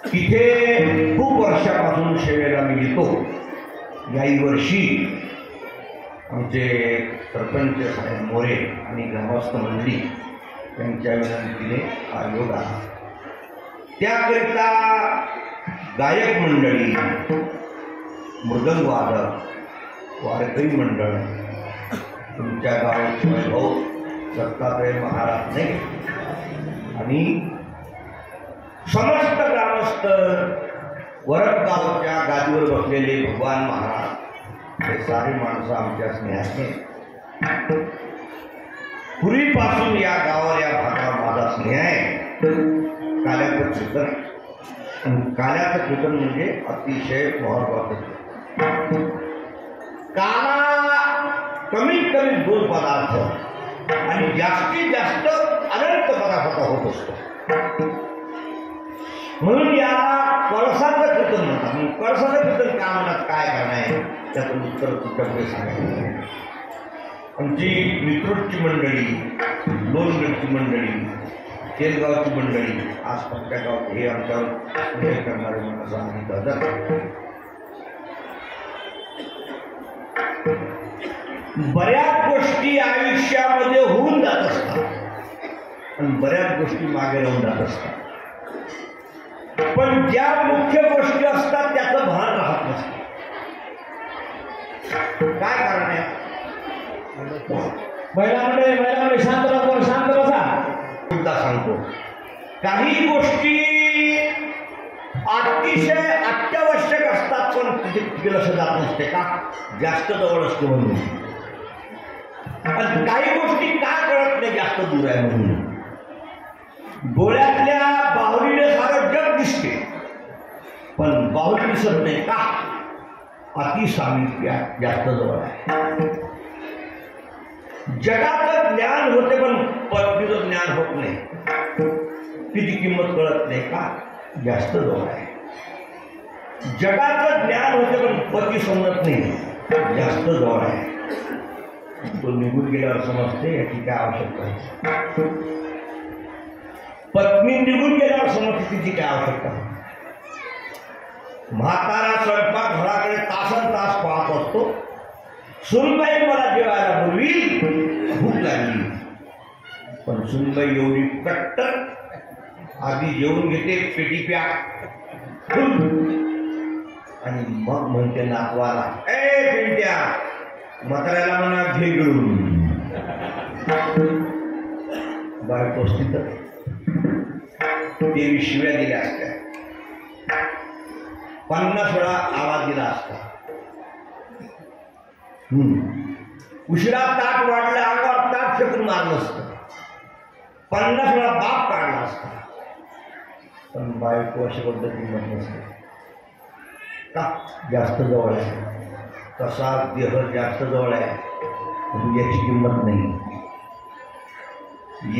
तिथे खूप वर्षापासून सेवेला मी येतो. याही वर्षी आमचे सरपंच साहेब मोरे आणि ग्रामस्थ मंडळी यांच्या विनंतीने आयोग आला. त्याकरिता गायक मंडळी, मृदंग वादक, वारकरी मंडळ, तुमच्या गावाचे वैभव दत्तात्रय महाराज नाही आणि समस्त ग्रामस्थ वरदगावच्या गादीवर बसलेले भगवान महाराज हे सारी माणसं आमच्या स्नेहाने. पूर्वीपासून या गावाला या भागावर माझा स्नेह आहे. काल्याचं कीर्तन, काल्याचं कीर्तन म्हणजे अतिशय महत्वाचं. काला कमीत कमी 2 पदार्थ आणि जास्तीत जास्त अनंत पदार्थ होत असतो. म्हणून याला कळसाचं कीर्तन म्हणतात. कळसाचं कीर्तन का म्हणतात, काय कारण आहे त्यातून उत्तर तुमच्यापुढे सांगायचं. आमची मित्रोडची मंडळी, लोणगडची मंडळी, केलगावची मंडळी, आसपासच्या गावात हे आमच्यावर हे करणारे म्हणून सांगितलं जातं. बऱ्याच गोष्टी आयुष्यामध्ये होऊन जात असतात आणि बऱ्याच गोष्टी मागे राहून जात असतात, पण ज्या मुख्य गोष्टी असतात त्याचं भान राहत नसतं. काय कारण आहे? महिला शांत बसा, शांत बसा. मुद्दा सांगतो. काही गोष्टी अतिशय अत्यावश्यक असतात पण तिथे लक्ष जात नसते का? जास्त जवळ असतो म्हणून. आणि काही गोष्टी का कळत नाही? जास्त दूर आहे म्हणून. डोळ्यातल्या बाहुलीने सारं जग दिसते पण बाहुली दिसत नाही का? अति सामिप्य जास्त जवळ आहे. जगाचं ज्ञान होते पण पत्नीचं ज्ञान होत नाही. तिची किंमत कळत नाही का? जास्त जवळ आहे. जगाचं ज्ञान होते पण पती समजत नाही, जास्त जवळ आहे. तो निघून गेल्यावर समजते याची काय आवश्यकता आहे. पत्नी निघून गेल्यावर समजते तिची काय आवश्यकता आहे. म्हातारा स्वयंपाक घराकडे तासन तास पाहत असतो. सुनबाई मला जेवायला बोलवी, भूक लागली. पण सुनबाई एवढी कट्टर, आधी जेवून घेते, पेटी प्या आणि मग म्हणते नातवाला, ए पिंट्या, म्हाताऱ्याला म्हणा घे गिळून. बायको स्थित देवी शिव्या दिल्या असत्या, 50 वेळा आवाज दिला असता. उशिरा ताट वाढलं, अंगावर ताट फेकून मारलं असतं, 50 वेळा बाप काढला असता. पण बायको अशी पद्धती किंमत नसते का? जास्त जवळ आहे. तसा देह जास्त जवळ आहे म्हणजे याची किंमत नाही.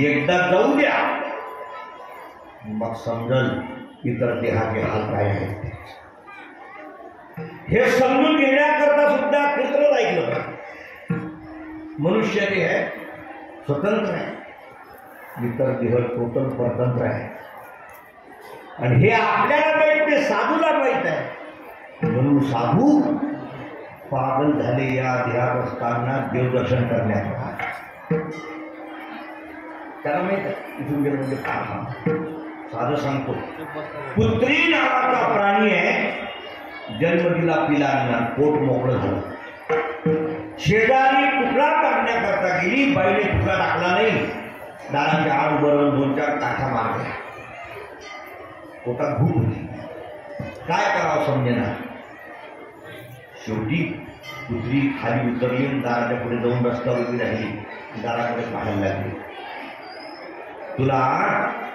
एकदा जाऊ द्या मग समजल इतर देहाचे हाल काय आहेत. हे समजून घेण्याकरता सुद्धा कीर्तन ऐकलं. मनुष्य देह आहे स्वतंत्र आहे, इतर देह टोटल परतंत्र आहे. आणि हे आपल्याला माहित नाही, साधूला माहित आहे. म्हणून साधू पागल झाले या देहात असताना देवदर्शन करण्यात. त्याला माहित आहे इथून गेलं म्हणजे काय. साधं सांगतो, कुत्री नावाचा प्राणी आहे, जन्म दिला पिलांना, पोट मोकळं झालं. शेजारी तुकडा टाकण्याकरता गेली, बाईने तुकडा टाकला नाही. दाराच्या आड उभं 2-4 काठा मारल्या. पोटात भूक होती, काय करावं समजेना. शेवटी कुत्री खाली उतरली, दाराच्या पुढे जाऊन रस्त्यावर उभी राहिली. दाराकडे पाहायला लागली. तुला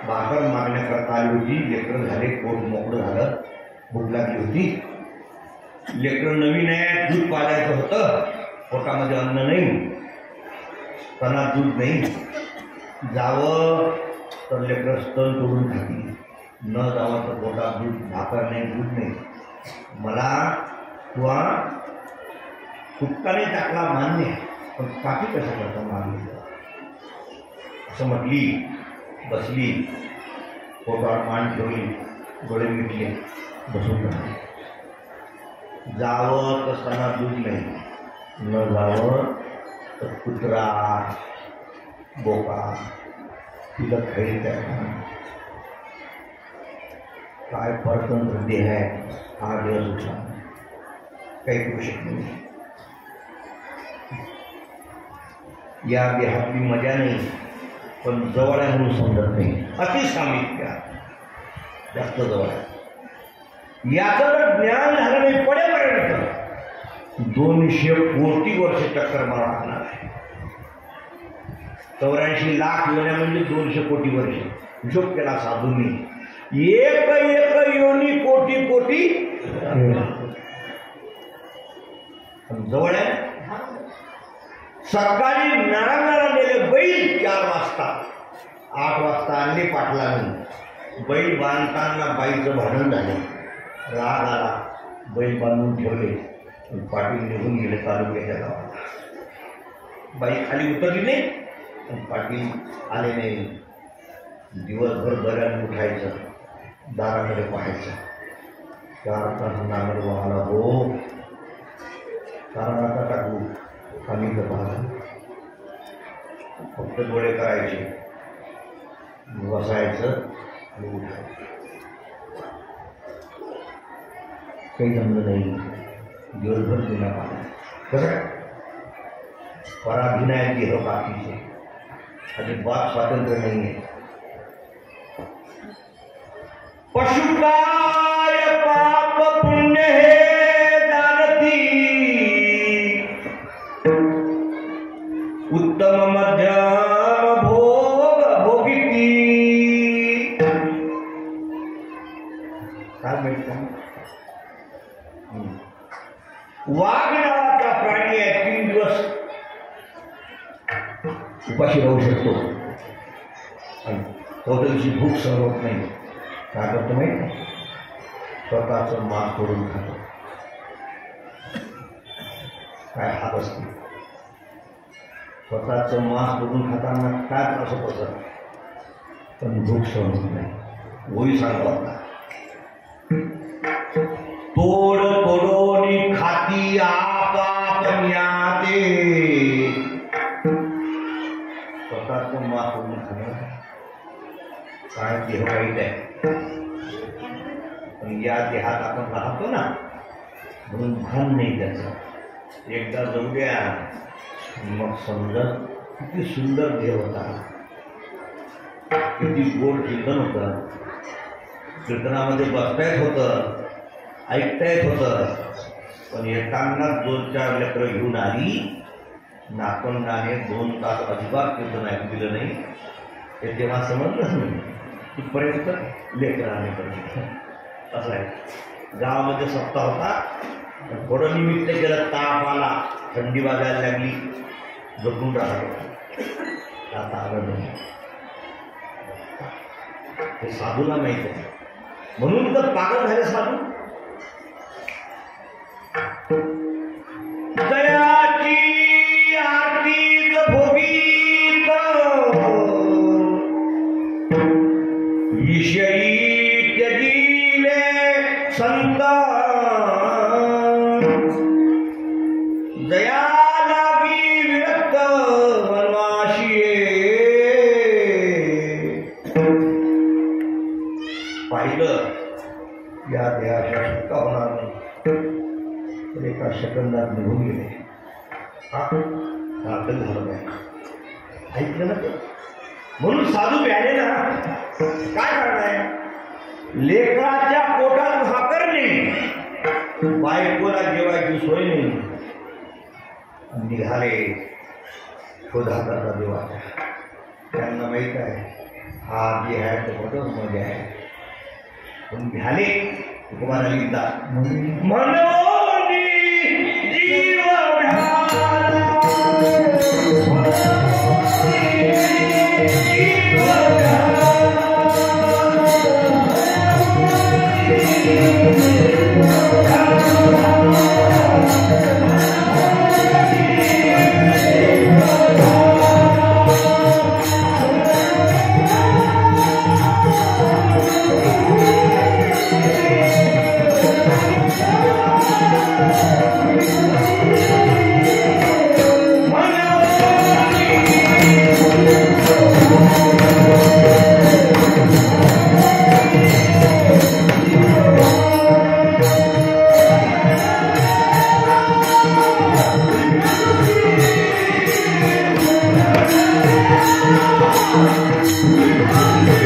भाकर मागण्याकरता आली होती, लेकरं झाले, पोट मोकळं झालं, भूक लागली होती. लेकरं नवीन आहे, दूध पाजायचं होतं, पोटामध्ये अन्न नाही, स्तनात दूध नाही. जावं तर लेकरं स्तन तोडून खातील, न जावं तर पोटात दूध, भाकर नाही, दूध नाही. मला तुला कुठकाने टाकला मान्य आहे, पण काठी कसं करता मागली असं म्हटली. बसली, पोटावर मान ठेवली, डोळे मिटले, बसून राहिली. जावं तर स्तनात दूध नाही, न जावं तर कुत्रा बोका तिला खाईल. त्या काय परतंत्र देह आहे हा देह सुटला, काही करू शकत नाही. या देहातली मजा नाही, पण जवळ आहे म्हणून समजत नाही. अतिसामिप्य जास्त जवळ आहे. याचं जर ज्ञान झालं नाही पडेपर्यंत 200 कोटी वर्ष चक्कर मारा लागणार आहे. 84 लाख योन्या म्हणजे 200 कोटी वर्ष. हिशोब केला साधूंनी. एक एक योनी कोटी कोटी जवळ आहे. सकाळी नारायणाला नेले बैल 4 वाजता, 8 वाजता आणले पाटलांनी. बैल बांधताना बाईचं भांडण झाले, राग आला, बैल बांधून ठेवले. पाटील निघून गेले तालुक्याच्या गावाला. बाई खाली उतरली नाही, पण पाटील आले नाही. दिवसभर बऱ्याने उठायचं, दाराकडे पाहायचं. 4 तास नांगर वाहला हो, कारण आता टाकू सांगितलं पाहता फक्त डोळे करायचे, बसायचं आणि उठायचं. काही जमलं नाही. दिवसभर जुना पाहिजे कसं काय पराभिनय गेलं बाकीचे अजिबात स्वातंत्र्य नाही आहे. पशुकाय पाप पुण्य हे जानती उत्तम मध्यम भोग भोगिती. काय माहिती वाघ नावाचा प्राणी आहे 3 दिवस उपाशी राहू शकतो आणि चौथ्या दिवशी भूक सहन होत नाही. काय करतो माहिती स्वतःचं मांस तोडून खातो. काय हात असते स्वतःचं मांस तोडून खाताना काय त्रास होत असत पण भूक सहन होत नाही. वही सांगा होता तोड तोडोनी खाती आपापण्याते. स्वतःचं मांस तोडून खाणं काय देह वाईट आहे पण या देहात आपण राहतो ना म्हणून भान नाही त्याचं. एकदा जाऊ द्या मग समजत किती सुंदर देह होता, किती गोड कीर्तन होतं. कीर्तनामध्ये बसता येत होतं, ऐकता येत होतं. पण एकांना 2-4 लेकरं घेऊन आली नातवंडाने 2 तास अजिबात कीर्तन ऐकू दिलं नाही. ते तेव्हा समजलंच नाही तिथपर्यंत लेकरं आले पाहिजे. असं आहे गावामध्ये सप्ताह होता. थोडं निमित्त केलं ताप आला थंडी वाजायला लागली झोपून राहतो. आता आलं नाही हे साधूला माहीत आहे म्हणून तर पागल झाले साधू. दयाची आरतीत भोगीत विषयी त्यजिले संत. दया लागी विरक्त वनवाशिये. पाहिलं या देहाच्या सुटका होणार नाही तर एका सेकंदात निघून गेले. रात्र झालं नाही ऐकलं ना म्हणून साधू प्याले ना. काय करणार लेकराच्या पोटात भाकर नाही, बायकोला जेवायची सोय नाही. निघाले शोधाचा देवाचा. त्यांना माहीत आहे हा जे आहे तो बदल मध्ये आहे पण झाले तुम्हाला लिहितात मनोनी जीव Thank you.